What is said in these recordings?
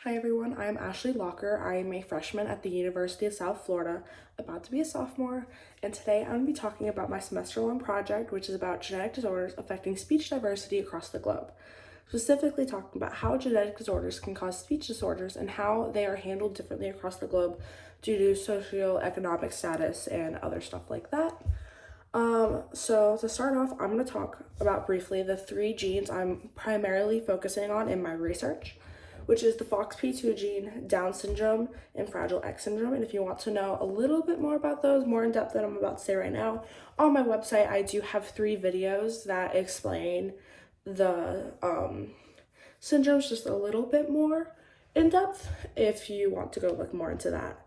Hi everyone, I'm Ashlee Locker. I am a freshman at the University of South Florida, about to be a sophomore, and today I'm going to be talking about my semester-long project, which is about genetic disorders affecting speech diversity across the globe. Specifically talking about how genetic disorders can cause speech disorders and how they are handled differently across the globe due to socioeconomic status and other stuff like that. So to start off, I'm going to talk about briefly the three genes I'm primarily focusing on in my research, which is the FOXP2 gene, Down syndrome, and Fragile X syndrome. And if you want to know a little bit more about those, more in depth than I'm about to say right now, on my website, I do have 3 videos that explain the syndromes just a little bit more in depth if you want to go look more into that.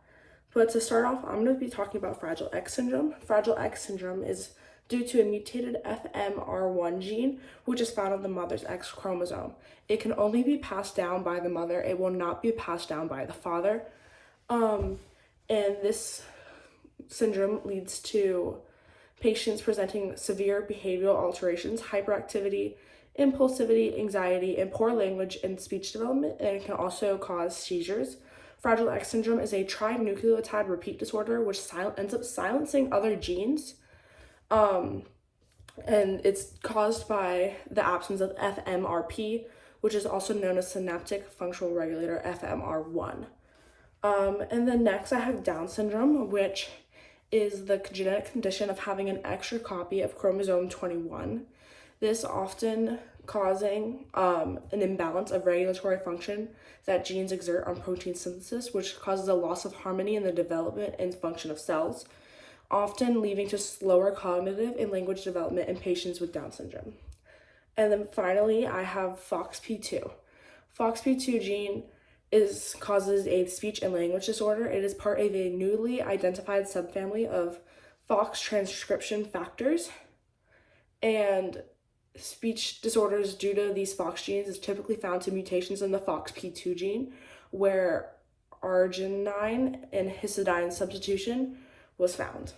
But to start off, I'm going to be talking about Fragile X syndrome. Fragile X syndrome is due to a mutated FMR1 gene, which is found on the mother's X chromosome. It can only be passed down by the mother. It will not be passed down by the father. And this syndrome leads to patients presenting severe behavioral alterations, hyperactivity, impulsivity, anxiety, and poor language and speech development, and it can also cause seizures. Fragile X syndrome is a trinucleotide repeat disorder which ends up silencing other genes. And it's caused by the absence of FMRP, which is also known as synaptic functional regulator FMR1. And then next I have Down syndrome, which is the genetic condition of having an extra copy of chromosome 21. This often causing an imbalance of regulatory function that genes exert on protein synthesis, which causes a loss of harmony in the development and function of cells, often leading to slower cognitive and language development in patients with Down syndrome. And then finally, I have FOXP2. FOXP2 gene causes a speech and language disorder. It is part of a newly identified subfamily of FOX transcription factors, and speech disorders due to these FOX genes is typically found to mutations in the FOXP2 gene, where arginine and histidine substitution was found.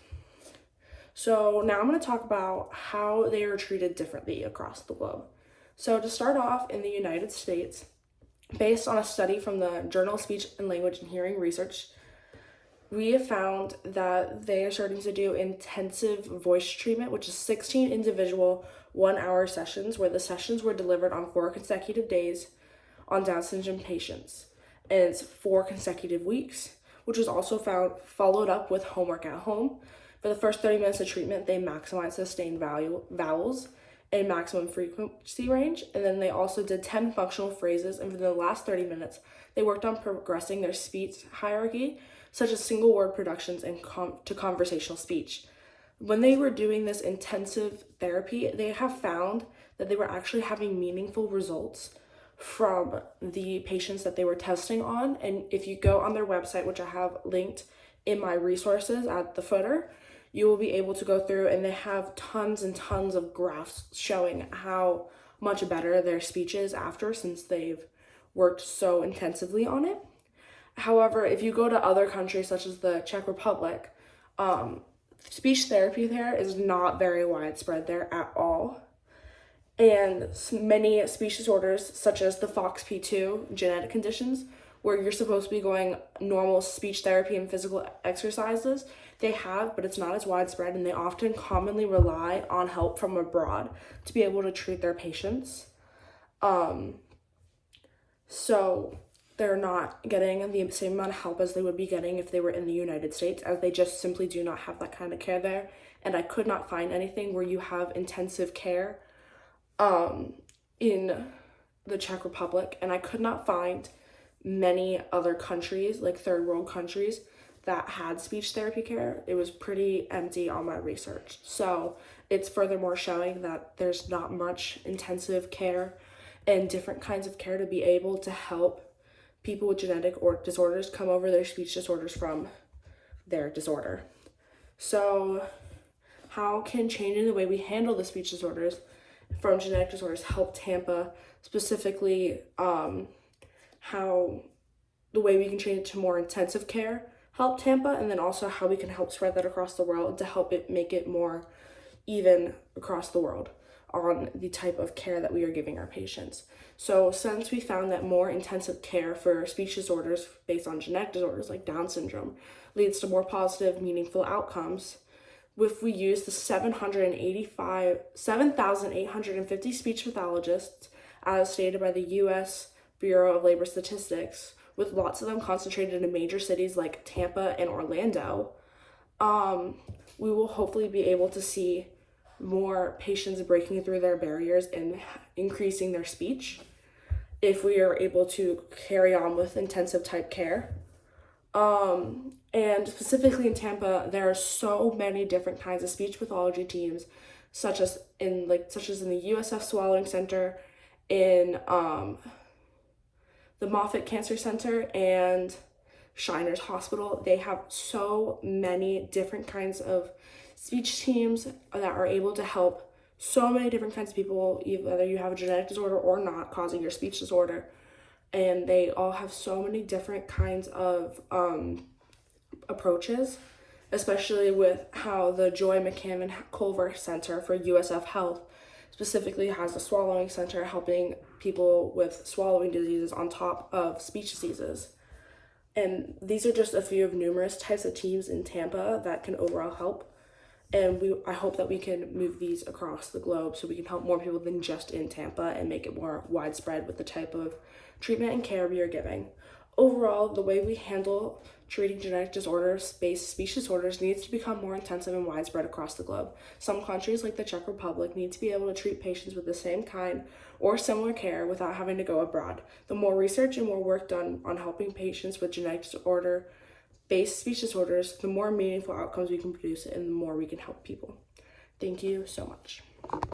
So now I'm going to talk about how they are treated differently across the globe. So to start off, in the United States, based on a study from the Journal of Speech and Language and Hearing Research, we have found that they are starting to do intensive voice treatment, which is 16 individual 1-hour sessions, where the sessions were delivered on 4 consecutive days on Down syndrome patients. And it's 4 consecutive weeks, which was also followed up with homework at home. For the first 30 minutes of treatment, they maximized sustained vowels and maximum frequency range. And then they also did 10 functional phrases. And for the last 30 minutes, they worked on progressing their speech hierarchy, such as single word productions and to conversational speech. When they were doing this intensive therapy, they have found that they were actually having meaningful results from the patients that they were testing on. And if you go on their website, which I have linked in my resources at the footer, you will be able to go through, and they have tons and tons of graphs showing how much better their speech is after, since they've worked so intensively on it. However, if you go to other countries such as the Czech Republic, speech therapy there is not very widespread there at all. And many speech disorders, such as the FOXP2 genetic conditions, where you're supposed to be going normal speech therapy and physical exercises, they have, but it's not as widespread, and they often commonly rely on help from abroad to be able to treat their patients. So they're not getting the same amount of help as they would be getting if they were in the United States, as they just simply do not have that kind of care there. And I could not find anything where you have intensive care in the Czech Republic, and I could not find many other countries, like third world countries, that had speech therapy care. It was pretty empty on my research. So it's furthermore showing that there's not much intensive care and different kinds of care to be able to help people with genetic or disorders come over their speech disorders from their disorder. So how can changing the way we handle the speech disorders from genetic disorders help Tampa, specifically how the way we can change it to more intensive care help Tampa, and then also how we can help spread that across the world to help it make it more even across the world. on the type of care that we are giving our patients. So since we found that more intensive care for speech disorders based on genetic disorders like Down syndrome leads to more positive, meaningful outcomes, if we use the 7,850 speech pathologists as stated by the U.S. Bureau of Labor Statistics, with lots of them concentrated in major cities like Tampa and Orlando, we will hopefully be able to see more patients breaking through their barriers and increasing their speech if we are able to carry on with intensive type care. And specifically in Tampa, there are so many different kinds of speech pathology teams, such as in the USF Swallowing Center, in the Moffitt Cancer Center, and Shriners Hospital. They have so many different kinds of speech teams that are able to help so many different kinds of people, whether you have a genetic disorder or not causing your speech disorder. And they all have so many different kinds of approaches, especially with how the Joy McCammon Culver Center for USF Health specifically has a swallowing center helping people with swallowing diseases on top of speech diseases. And these are just a few of numerous types of teams in Tampa that can overall help. And I hope that we can move these across the globe so we can help more people than just in Tampa and make it more widespread with the type of treatment and care we are giving. Overall, the way we handle treating genetic disorders-based speech disorders needs to become more intensive and widespread across the globe. Some countries, like the Czech Republic, need to be able to treat patients with the same kind or similar care without having to go abroad. The more research and more work done on helping patients with genetic disorder-based speech disorders, the more meaningful outcomes we can produce and the more we can help people. Thank you so much.